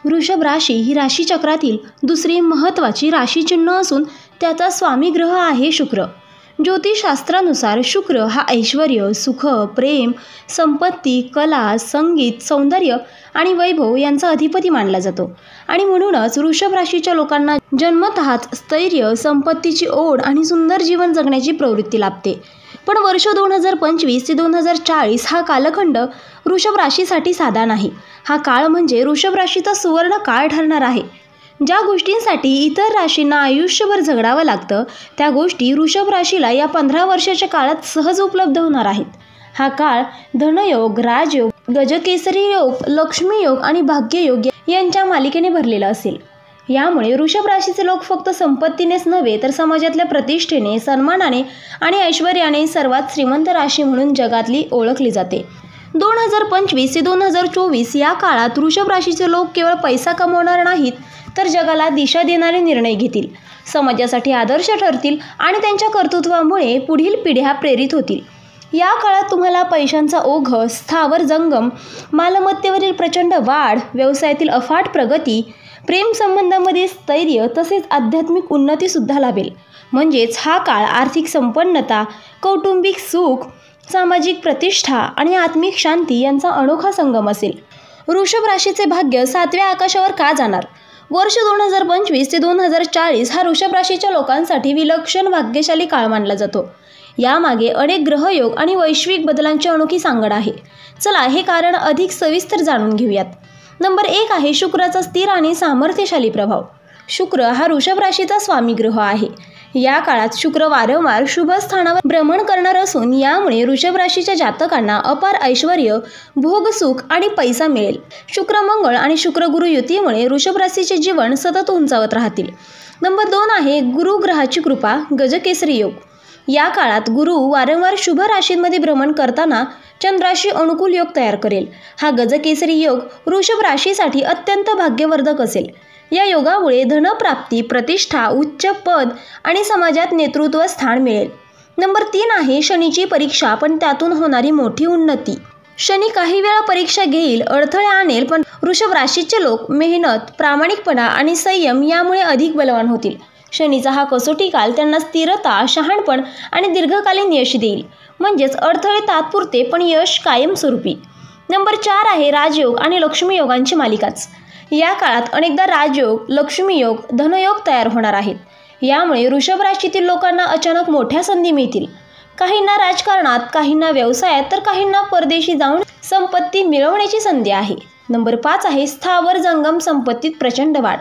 वृषभ राशी ही राशीचक्रातील दुसरी महत्त्वाची राशीचिन्ह असून त्याचा स्वामी ग्रह आहे शुक्र. ज्योतिषशास्त्रानुसार शुक्र हा ऐश्वर्य, सुख, प्रेम, संपत्ती, कला, संगीत, सौंदर्य आणि वैभव यांचा अधिपती मानला जातो आणि म्हणूनच वृषभ राशीच्या लोकांना जन्मतःच स्थैर्य, संपत्तीची ओढ आणि सुंदर जीवन जगण्याची प्रवृत्ती लाभते. पण वर्ष 2025 ते 2040 हा कालखंड वृषभ राशीसाठी साधा नाही. हा काळ म्हणजे वृषभ राशीचा सुवर्ण काळ ठरणार आहे. ज्या गोष्टींसाठी इतर राशींना आयुष्यभर झगडावं लागतं त्या गोष्टी वृषभ राशीला या 15 वर्षाच्या काळात सहज उपलब्ध होणार आहेत. हा काळ धनयोग, राजयोग, गजकेसरी योग, लक्ष्मी योग आणि भाग्ययोग यांच्या मालिकेने भरलेला असेल. यामुळे वृषभ राशीचे लोक फक्त संपत्तीनेच नव्हे तर समाजातल्या प्रतिष्ठेने, सन्मानाने आणि ऐश्वर्याने सर्वात श्रीमंत राशी म्हणून जगातली ओळखली जाते. 2025 ते 2024 या काळात वृषभ राशीचे लोक केवळ पैसा कमवणार नाहीत तर जगाला दिशा देणारे निर्णय घेतील, समाजासाठी आदर्श ठरतील आणि त्यांच्या कर्तृत्वामुळे पुढील पिढ्या प्रेरित होतील. या काळात तुम्हाला पैशांचा ओघ, स्थावर जंगम, मालमत्तेवरील प्रचंड वाढ, व्यवसायातील अफाट प्रगती, प्रेमसंबंधामध्ये स्थैर्य तसेच आध्यात्मिक उन्नतीसुद्धा लाभेल. म्हणजेच हा काळ आर्थिक संपन्नता, कौटुंबिक सुख, सामाजिक प्रतिष्ठा आणि आत्मिक शांती यांचा अनोखा संगम असेल. वृषभ राशीचे भाग्य 7व्या आकाशावर का जाणार? वर्ष 2025 ते 2040 हा वृषभ राशीच्या लोकांसाठी विलक्षण भाग्यशाली काळ मानला जातो. यामागे अनेक ग्रहयोग आणि वैश्विक बदलांची अनोखी सांगड आहे. चला हे कारण अधिक सविस्तर जाणून घेऊयात. नंबर 1 आहे शुक्राचा स्थिर आणि सामर्थ्यशाली प्रभाव. शुक्र हा वृषभ राशीचा स्वामी ग्रह आहे. या काळात शुक्र वारंवार शुभ स्थानावर भ्रमण करणार असून यामुळे वृषभ राशीच्या जातकांना अपार ऐश्वर्य, भोगसुख आणि पैसा मिळेल. शुक्र मंगळ आणि शुक्र गुरु युतीमुळे वृषभ राशीचे जीवन सतत उंचावत राहतील. नंबर 2 आहे गुरु ग्रहाची कृपा, गजकेसरी योग. या काळात गुरु वारंवार शुभ राशींमध्ये भ्रमण करताना चंद्राशी अनुकूल योग तयार करेल. हा गजकेसरी योग वृषभ राशीसाठी अत्यंत भाग्यवर्धक असेल. या योगामुळे धनप्राप्ती, प्रतिष्ठा, उच्च पद आणि समाजात नेतृत्व स्थान मिळेल. नंबर 3 आहे शनीची परीक्षा पण त्यातून होणारी मोठी उन्नती. शनी काही वेळा परीक्षा घेईल, अडथळे आणेल, पण वृषभ राशीचे लोक मेहनत, प्रामाणिकपणा आणि संयम यामुळे अधिक बलवान होतील. शनीचा हा कसोटी काल त्यांना स्थिरता, शहाणपण आणि दीर्घकालीन यश देईल. म्हणजेच अडथळे तात्पुरते पण यश कायमस्वरूपी. नंबर 4 आहे राजयोग आणि लक्ष्मी योगांची मालिकाच. या काळात अनेकदा राजयोग, लक्ष्मी योग, धनयोग तयार होणार आहेत. यामुळे वृषभ राशीतील लोकांना अचानक मोठ्या संधी मिळतील. काहींना राजकारणात, काहींना व्यवसायात तर काहींना परदेशी जाऊन संपत्ती मिळवण्याची संधी आहे. नंबर 5 आहे स्थावर जंगम संपत्तीत प्रचंड वाढ.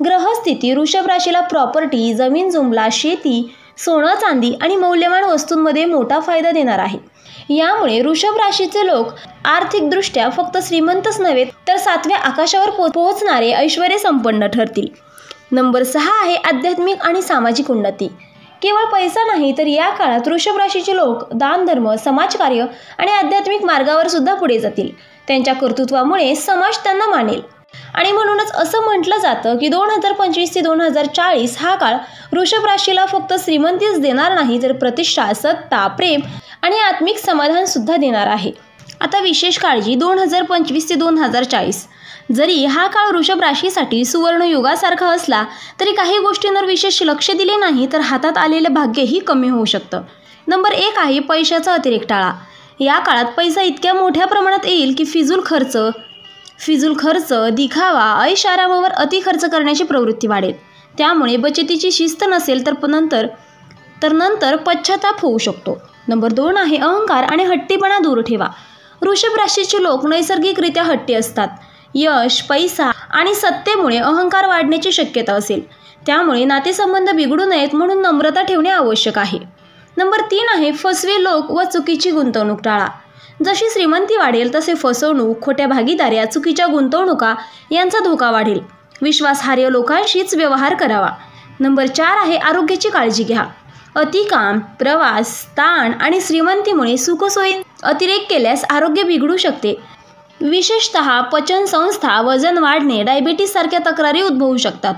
ग्रहस्थिती वृषभ राशीला प्रॉपर्टी, जमीन जुमला, शेती, सोनं चांदी आणि मौल्यवान वस्तूंमध्ये मोठा फायदा देणार आहे. यामुळे वृषभ राशीचे लोक आर्थिकदृष्ट्या फक्त श्रीमंतच नव्हे तर 7व्या आकाशावर पोहोचणारे ऐश्वर्य संपन्न ठरतील. नंबर 6 आहे आध्यात्मिक आणि सामाजिक उन्नती. केवळ पैसा नाही तर या काळात वृषभ राशीचे लोक दानधर्म, समाजकार्य आणि आध्यात्मिक मार्गावर सुद्धा पुढे जातील. त्यांच्या कर्तृत्वामुळे समाज त्यांना मानेल आणि म्हणूनच असं म्हटलं जातं की 2025 ते 2040 हा काळ वृषभ राशीला फक्त श्रीमंतीच देणार नाही तर प्रतिष्ठा, सत्ता, प्रेम आणि आत्मिक समाधान सुद्धा देणार आहे. आता विशेष काळजी 2025 ते 2040. जरी हा काळ वृषभ राशीसाठी सुवर्ण युगासारखा असला तरी काही गोष्टींवर विशेष लक्ष दिले नाही तर हातात आलेलं भाग्यही कमी होऊ शकतं. नंबर 1 आहे पैशाचा अतिरेक टाळा. या काळात पैसा इतक्या मोठ्या प्रमाणात येईल की फिजूल खर्च, दिखावा, ऐशारामावर अति खर्च करण्याची प्रवृत्ती वाढेल. त्यामुळे बचतीची शिस्त नसेल तर नंतर पश्चाताप होऊ शकतो. नंबर 2 आहे अहंकार आणि हट्टीपणा दूर ठेवा. वृषभ राशीचे लोक नैसर्गिकरित्या हट्टी असतात. यश, पैसा आणि सत्तेमुळे अहंकार वाढण्याची शक्यता असेल. त्यामुळे नातेसंबंध बिघडू नयेत म्हणून नम्रता ठेवणे आवश्यक आहे. नंबर 3 आहे फसवे लोक व चुकीची गुंतवणूक टाळा. जशी श्रीमंती वाढेल तसे फसवणूक, खोट्या भागीदाऱ्या, चुकीच्या गुंतवणुका यांचा धोका वाढेल. विश्वासार्ह लोकांशीच व्यवहार करावा. नंबर 4 आहे आरोग्याची काळजी घ्या. अतिकाम, प्रवास, ताण आणि श्रीमंतीमुळे सुखसोयी अतिरेक केल्यास आरोग्य बिघडू शकते. विशेषतः पचनसंस्था, वजन वाढणे, डायबिटीस सारख्या तक्रारी उद्भवू शकतात.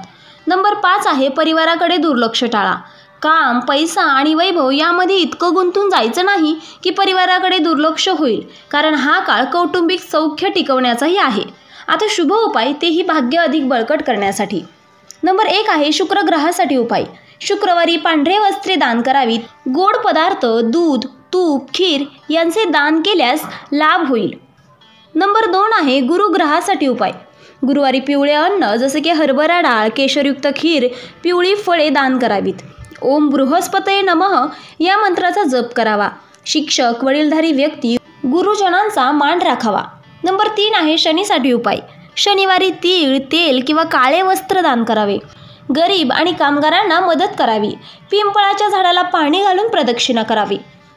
नंबर 5 आहे परिवाराकडे दुर्लक्ष टाळा. काम, पैसा आणि वैभव यामध्ये इतकं गुंतून जायचं नाही की परिवाराकडे दुर्लक्ष होईल, कारण हा काळ कौटुंबिक सौख्य टिकवण्याचाही आहे. आता शुभ उपाय तेही भाग्य अधिक बळकट करण्यासाठी. नंबर 1 आहे शुक्र ग्रहासाठी उपाय. शुक्रवारी पांढरे वस्त्रे दान करावीत. गोड पदार्थ, दूध, तूप, खीर यांचे दान केल्यास लाभ होईल. नंबर 2 आहे गुरु ग्रहासाठी उपाय. गुरुवारी पिवळे अन्न जसे की हरभरा डाळ, केशरयुक्त खीर, पिवळी फळे दान करावीत. ओम बृहस्पतये नमः या मंत्राचा जप करावा. शिक्षक, वडीलधारी व्यक्ती, गुरुजनांचा मान राखावा. नंबर 3 आहे शनीसाठी उपाय. शनिवारी तीळ, तेल किंवा काळे वस्त्र दान करावे. गरीब आणि कामगारांना मदत करावी. पिंपळाच्या झाडाला पाणी घालून प्रदक्षिणा करावी.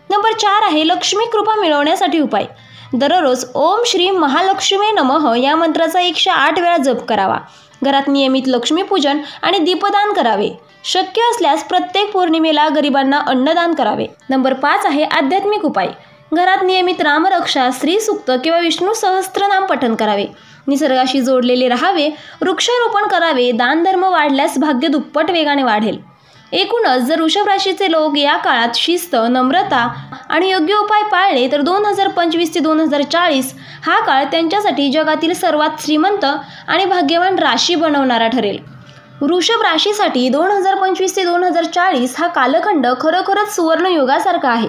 नंबर 4 आहे लक्ष्मी कृपा मिळवण्यासाठी उपाय. दररोज ओम श्री महालक्ष्मी नमः या मंत्राचा 108 वेळा जप करावा. घरात नियमित लक्ष्मीपूजन आणि दीपदान करावे. शक्य असल्यास प्रत्येक पौर्णिमेला गरिबांना अन्नदान करावे. नंबर 5 आहे आध्यात्मिक उपाय. घरात नियमित रामरक्षा, श्रीसूक्त किंवा विष्णू सहस्त्रनाम पठण करावे. निसर्गाशी जोडलेले राहावे. वृक्षारोपण करावे. दानधर्म वाढल्यास भाग्य दुप्पट वेगाने वाढेल. एकूणच जर वृषभ राशीचे लोक या काळात शिस्त, नम्रता आणि योग्य उपाय पाळले तर 2025 ते 2040 हा काळ त्यांच्यासाठी जगातील सर्वात श्रीमंत आणि भाग्यवान राशी बनवणारा ठरेल. वृषभ राशीसाठी 2025 ते 2040 हा कालखंड खरोखरच सुवर्ण युगासारखा आहे.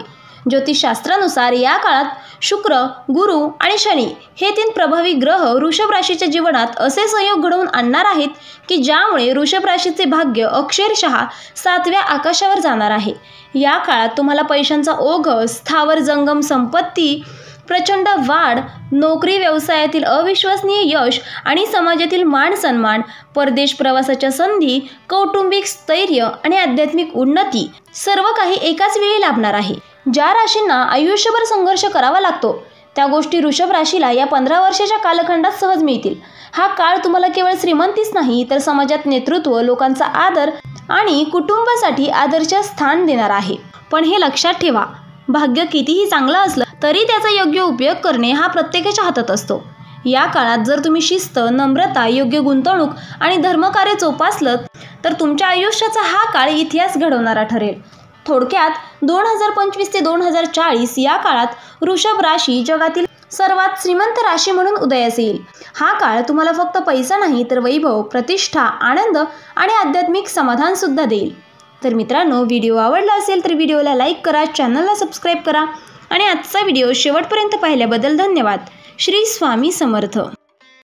ज्योतिषशास्त्रानुसार या काळात शुक्र, गुरु आणि शनी हे 3 प्रभावी ग्रह वृषभ राशीच्या जीवनात असे संयोग घडवून आणणार आहेत की ज्यामुळे वृषभ राशीचे भाग्य अक्षरशः 7व्या आकाशावर जाणार आहे. या काळात तुम्हाला पैशांचा ओघ, स्थावर जंगम संपत्ती, प्रचंड वाढ, नोकरी व्यवसायातील अविश्वसनीय यश आणि समाजातील मान सन्मान, परदेश प्रवासाच्या संधी, कौटुंबिक स्थैर्य आणि आध्यात्मिक उन्नती सर्व काही एकाच वेळी लाभणार आहे. ज्या राशींना आयुष्यभर संघर्ष करावा लागतो त्या गोष्टी वृषभ राशीला या 15 वर्षाच्या कालखंडात सहज मिळतील. हा काळ तुम्हाला केवळ श्रीमंतीच नाही तर समाजात नेतृत्व, लोकांचा आदर आणि कुटुंबासाठी आदर्श स्थान देणार आहे. पण हे लक्षात ठेवा, भाग्य कितीही चांगलं असलं तरी त्याचा योग्य उपयोग करणे हा प्रत्येकाच्या हातात असतो. या काळात जर तुम्ही शिस्त, नम्रता, योग्य गुंतवणूक आणि धर्मकार्य जोपासलं तर तुमच्या आयुष्याचा हा काळ इतिहास घडवणारा ठरेल. थोडक्यात 2025 ते 2040 या काळात वृषभ राशी जगातील सर्वात श्रीमंत राशी म्हणून उदयास येईल. हा काळ तुम्हाला फक्त पैसा नाही तर वैभव, प्रतिष्ठा, आनंद आणि आध्यात्मिक समाधान सुद्धा देईल. तर मित्रांनो, व्हिडिओ आवडला असेल तर व्हिडिओला लाईक करा, चॅनलला सबस्क्राईब करा आणि आजचा व्हिडिओ शेवटपर्यंत पाहिल्याबद्दल धन्यवाद. श्री स्वामी समर्थ.